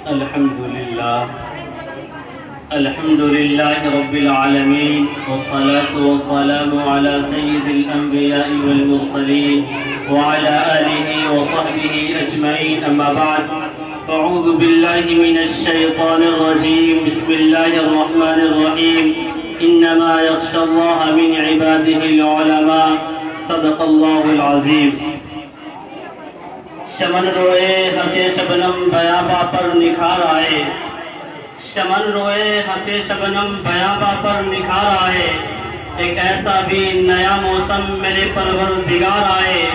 الحمد لله رب العالمين، والصلاة والسلام على سيد الأنبياء والمرسلين وعلى آله وصحبه أجمعين، أما بعد. أعوذ بالله من الشيطان الرجيم. بسم الله الرحمن الرحيم. إنما يخشى الله من عباده العلماء. صدق الله العظيم. شمن روئے ہنسے شبنم بیابا پر نکھار آئے، شمن روئے ہنسے شبنم بیابا پر نکھار آئے، ایک ایسا بھی نیا موسم میرے پروردگار آئے،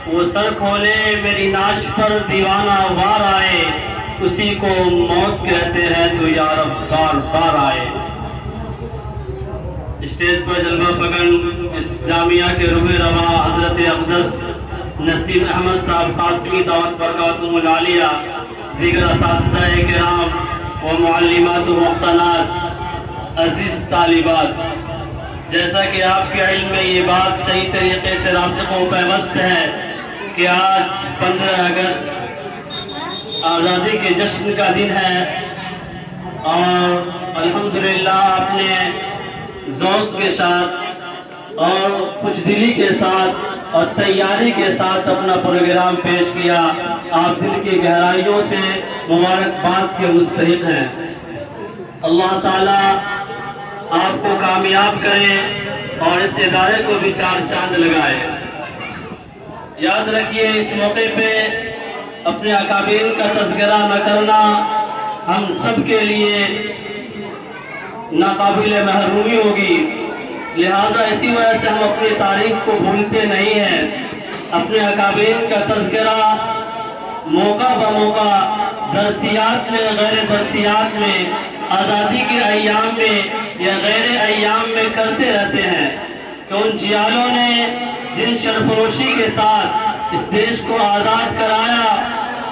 وہ سر کھولے میری ناش پر دیوانہ وار آئے، اسی کو موت کہتے ہیں تو یا رب بار بار آئے۔ اسٹیج پر جلوہ پگن اس جامعہ کے روح روا حضرت اقدس نسیم احمد صاحب قاسمی دعوت برکاتہم العالیہ، دیگر اساتذہ کرام و معلمات و محسنات، عزیز طالبات، جیسا کہ آپ کے علم میں یہ بات صحیح طریقے سے راسخ و پیوست ہے کہ آج 15 اگست آزادی کے جشن کا دن ہے، اور الحمدللہ آپ نے ذوق کے ساتھ اور خوش دلی کے ساتھ اور تیاری کے ساتھ اپنا پروگرام پیش کیا۔ آپ دل کی گہرائیوں سے مبارکباد کے مستحق ہیں۔ اللہ تعالیٰ آپ کو کامیاب کرے اور اس ادارے کو بھی چار چاند لگائے۔ یاد رکھیے، اس موقع پہ اپنے اکابرین کا تذکرہ نہ کرنا ہم سب کے لیے ناقابل محرومی ہوگی، لہذا اسی وجہ سے ہم اپنی تاریخ کو بھولتے نہیں ہیں۔ اپنے اکابرین کا تذکرہ موقع بموقع درسیات میں، غیر درسیات میں، آزادی کے ایام میں یا غیر ایام میں کرتے رہتے ہیں کہ ان جیالوں نے جن سرفروشی کے ساتھ اس دیش کو آزاد کرایا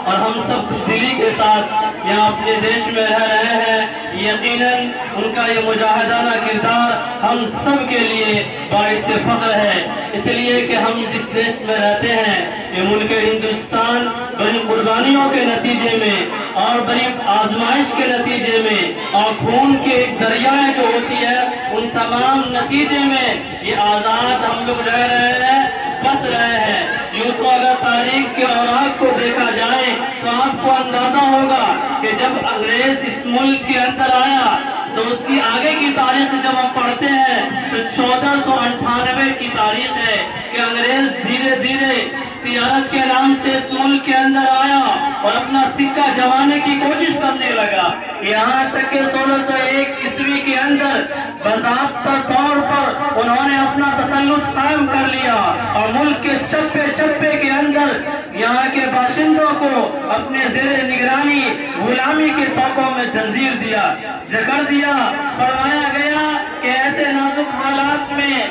اور ہم سب خوش دلی کے ساتھ یہاں اپنے دیش میں رہ رہے ہیں، یقیناً ان کا یہ مجاہدانہ کردار ہم سب کے لیے باعث فخر ہے، اس لیے کہ ہم جس دیش میں رہتے ہیں یہ ملک ہندوستان بڑی قربانیوں کے نتیجے میں اور بڑی آزمائش کے نتیجے میں اور خون کے ایک دریائے جو ہوتی ہے ان تمام نتیجے میں یہ آزاد ہم لوگ رہ رہے ہیں، بس رہے ہیں۔ یوں تو اگر تاریخ کے اوراق کو دیکھا جائے تو آپ کو اندازہ ہوگا کہ جب انگریز اس ملک کے اندر آیا تو اس کی آگے کی تاریخ جب ہم پڑھتے ہیں تو 1498 کی تاریخ ہے کہ انگریز دھیرے دھیرے تجارت کے نام سے اس ملک کے اندر آیا اور اپنا سکہ جمانے کی کوشش کرنے لگا، یہاں تک کہ 1601 عیسوی کے اندر باضابطہ طور پر انہوں نے اپنا تسلط قائم کر لیا اور ملک کے چپے چپے کے اندر یہاں کے باشندوں کو اپنے زیر نگرانی غلامی کے توقوں میں جنزیر دیا، جکڑ دیا۔ فرمایا گیا کہ ایسے نازک حالات میں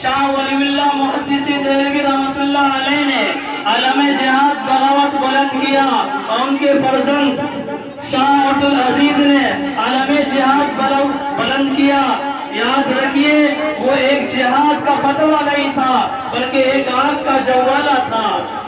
شاہ ولی اللہ محدثی دہلوی رحمۃ اللہ علیہ نے علم جہاد بغاوت بلند کیا اور ان کے فرزند شاہ عبد العزیز نے علم جہاد بلند کیا۔ یاد رکھیے، وہ ایک جہاد کا فتویٰ نہیں تھا بلکہ ایک آگ کا جوالہ تھا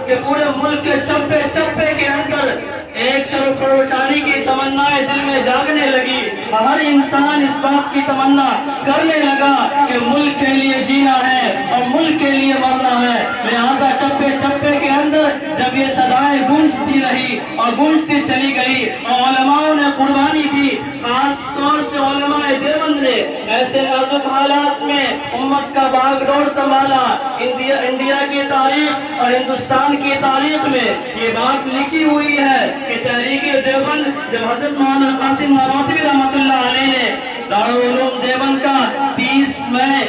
کہ پورے ملک کے چپے چپے کے اندر ایک سرفروشانی کی تمنا دل میں جاگنے لگی، ہر انسان اس بات کی تمنا کرنے لگا کہ ملک کے لیے جینا ہے اور ملک کے لیے مرنا ہے، لہذا چپے چپے کے اندر جب یہ صدائیں گونجتی رہی اور گونجتی چلی گئی اور علماء نے قربانی دی، خاص طور سے علماء دیوبند نے ایسے نازک حالات میں امت کا باغ ڈور سنبھالا۔ انڈیا کی تاریخ اور ہندوستان کی تاریخ میں یہ بات لکھی ہوئی ہے کہ تحریک دیوبند جب حضرت مولانا قاسم نانوتوی رحمۃ اللہ علیہ نے دارالعلوم دیوبند کا 30 مئی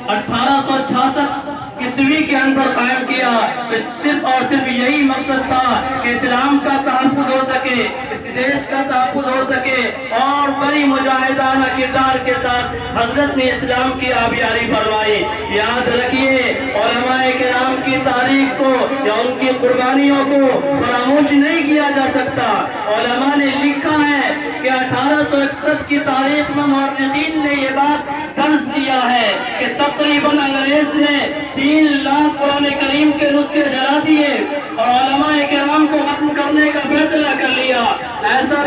1866 عیسوی کے اندر قائم کیا، صرف اور صرف یہی مقصد تھا کہ اسلام کا تحفظ ہو سکے، اس دیش کا تحفظ ہو سکے، اور بڑی مجاہدانہ کردار کے ساتھ حضرت نے اسلام کی آبیاری فرمائی۔ یاد رکھیے، علماء کرام کی تاریخ کو یا ان کی قربانیوں کو فراموش نہیں کیا جا سکتا۔ علماء نے لکھا ہے کہ 1861 کی تاریخ میں محققین نے یہ بات درج کیا ہے کہ تقریباً انگریز نے 3 لاکھ قرآن کریم کے نسخے جلا دیے اور علماء کرام کو ختم کرنے کا فیصلہ کر لیا۔ ایسا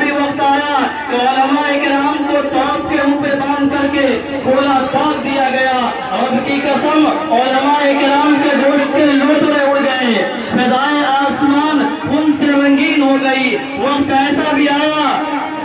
کہ علماء کرام کو توپ کے منہ پہ باندھ کر کے گولا داغ دیا گیا. رب کی قسم علماء کرام کے گوشت کے لوتھڑے اڑ گئے, فضائے آسمان خون سے رنگین ہو گئی. وقت ایسا بھی آیا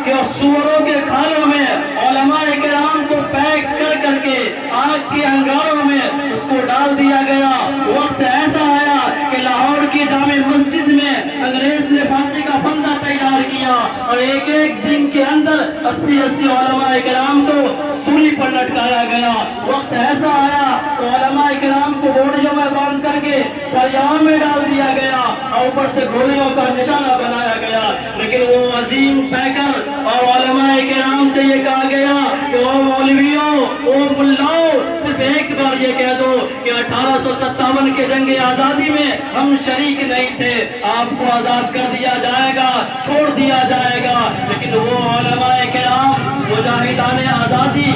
کہ سوروں کے کھالوں میں علماء کرام کو پیک کر کر کے آگ کے انگاروں میں اس کو ڈال دیا گیا. وقت ایسا آیا کہ لاہور کی جامع مسجد میں انگریز نے پھانسی کا بندہ تیار کیا اور ایک ایک دن کے اندر 80 علماء کرام کو سولی پر لٹکایا گیا. وقت ایسا آیا تو علماء کرام کو بوڑیوں میں باندھ کر کے دریاؤں میں ڈال دیا گیا اور اوپر سے گولیوں کا نشانہ بنایا گیا. لیکن وہ عظیم پیکر اور علماء کرام سے یہ کہا گیا کہ او مولویوں, او ملاؤ, صرف ایک بار یہ کہہ دو کہ 1857 کے جنگ آزادی میں ہم شریک نہیں تھے, آپ کو آزاد کر دیا جائے گا, چھوڑ دیا جائے گا. لیکن وہ علماء کرام مجاہدان آزادی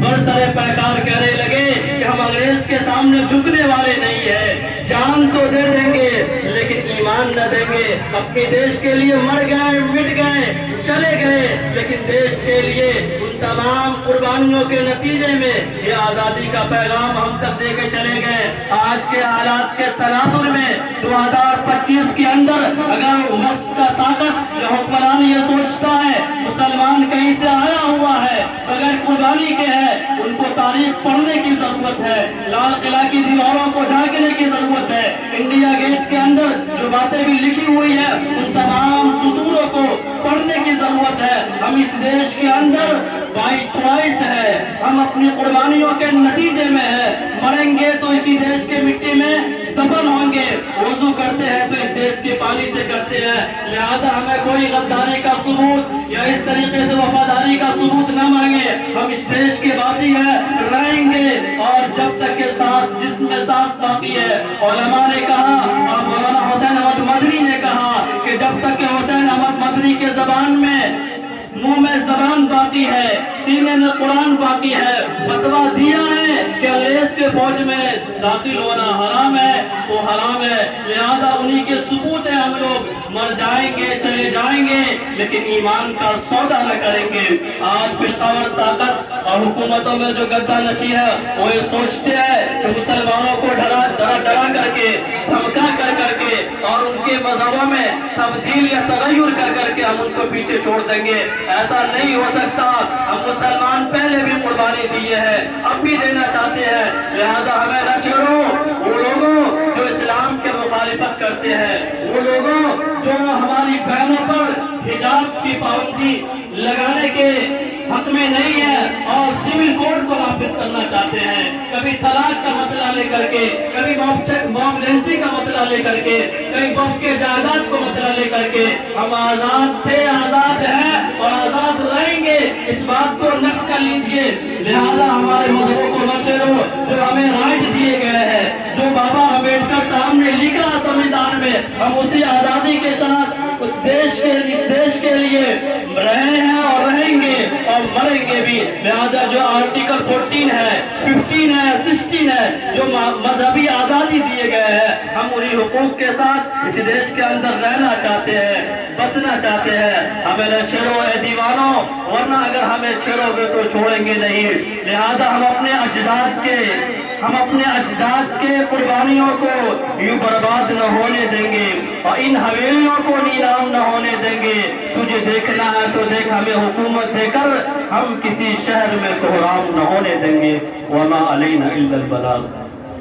برسر پیکار کہنے لگے کہ ہم انگریز کے سامنے جھکنے والے نہیں ہیں, جان تو دے دیں گے لیکن ایمان نہ دیں گے. اپنے دیش کے لیے مر گئے, مٹ گئے, چلے گئے, لیکن دیش کے لیے ان تمام قربانیوں کے نتیجے میں یہ آزادی کا پیغام ہم تک دے کے چلے گئے. آج کے حالات کے تناظر میں 2025 کے اندر اگر وقت کا طاقت یا حکمران یہ سوچتا ہے مسلمان کہیں سے آیا ہوا ہے بغیر قربانی کے ہے, ان کو تاریخ پڑھنے کی ضرورت ہے, لال قلعہ کی دیواروں کو جھانکنے کی ضرورت ہے, انڈیا گیٹ کے اندر جو باتیں بھی لکھی ہوئی ہے ان تمام سطوروں کو پڑھنے کی ضرورت ہے. ہم اس دیش کے اندر بائی چوائس ہے, ہم اپنی قربانیوں کے نتیجے میں ہے, مریں گے تو اسی دیش کے مٹی میں دفن ہوں گے, وضو کرتے ہیں تو اس دیش کے پانی سے کرتے ہیں. لہذا ہمیں کوئی غداری کا ثبوت یا اس طریقے سے وفاداری کا ثبوت نہ مانگے. ہم اس دیش کے باقی ہیں, رہیں گے اور جب تک کہ سانس جسم میں سانس باقی ہے. علماء نے کہا اور مولانا حسین احمد مدنی نے کہا کہ جب تک کہ حسین احمد مدنی کے زبان میں منہ میں زبان باقی ہے, سینے میں قرآن باقی ہے, فتویٰ دیا ہے کہ انگریز کے فوج میں داخل ہونا حرام ہے, وہ حرام ہے. لہذا انہی کے ثبوت ہے, ہم لوگ مر جائیں گے, چلے جائیں گے, لیکن ایمان کا سودا نہ کریں گے. آج فرقہ طاقت اور حکومتوں میں جو گدہ نشی ہے وہ یہ سوچتے ہیں کہ مسلمانوں کو ڈرا کر کے, دھمکا کر کے اور ان کے مذہبوں میں تبدیل یا تغیر کر کے ہم ان کو پیچھے چھوڑ دیں گے. ایسا نہیں ہو سکتا. ہم مسلمان پہلے بھی قربانی دیے ہیں, اب بھی دینا چاہتے ہیں. لہذا ہمیں نہ چھوڑو وہ لوگوں جو اسلام کے مخالفت کرتے ہیں, وہ لوگوں جو ہماری بہنوں پر حجاب کی پابندی لگانے کے حق میں نہیں ہے اور سول کوڈ کو نافذ کرنا چاہتے ہیں. کبھی طلاق کا مسئلہ لے کر کے, کبھی موب لینسی کا مسئلہ لے کر کے, کبھی باپ کے جائیداد کو مسئلہ لے کر کے. ہم آزاد تھے, آزاد ہیں اور آزاد رہیں گے, اس بات کو نقش کر لیجئے. لہذا ہمارے مذہبوں کو نہ چھیڑو جو ہمیں رائٹ دیے گئے ہیں, جو بابا امبیڈکر صاحب نے لکھا سموِدھان میں, ہم اسی آزادی کے ساتھ اس دیش کے لیے رہے ہیں اور رہیں گے اور مریں گے بھی. لہذا جو آرٹیکل 14 ہے, 15 ہے, 16 ہے, جو مذہبی آزادی دیے گئے ہیں, ہم انہی حقوق کے ساتھ اس دیش کے اندر رہنا چاہتے ہیں, بسنا چاہتے ہیں. ہمیں نہ چھیڑو اے دیوانوں, ورنہ اگر ہمیں چھیڑو گے تو چھوڑیں گے نہیں. لہذا ہم اپنے اجداد کے قربانیوں کو یوں برباد نہ ہونے دیں گے اور ان حویلیوں کو نیلام نہ ہونے دیں گے. تجھے دیکھنا ہے تو دیکھ, ہمیں حکومت دے کر ہم کسی شہر میں کوحرام نہ ہونے دیں گے. وما علینا الا البلاغ.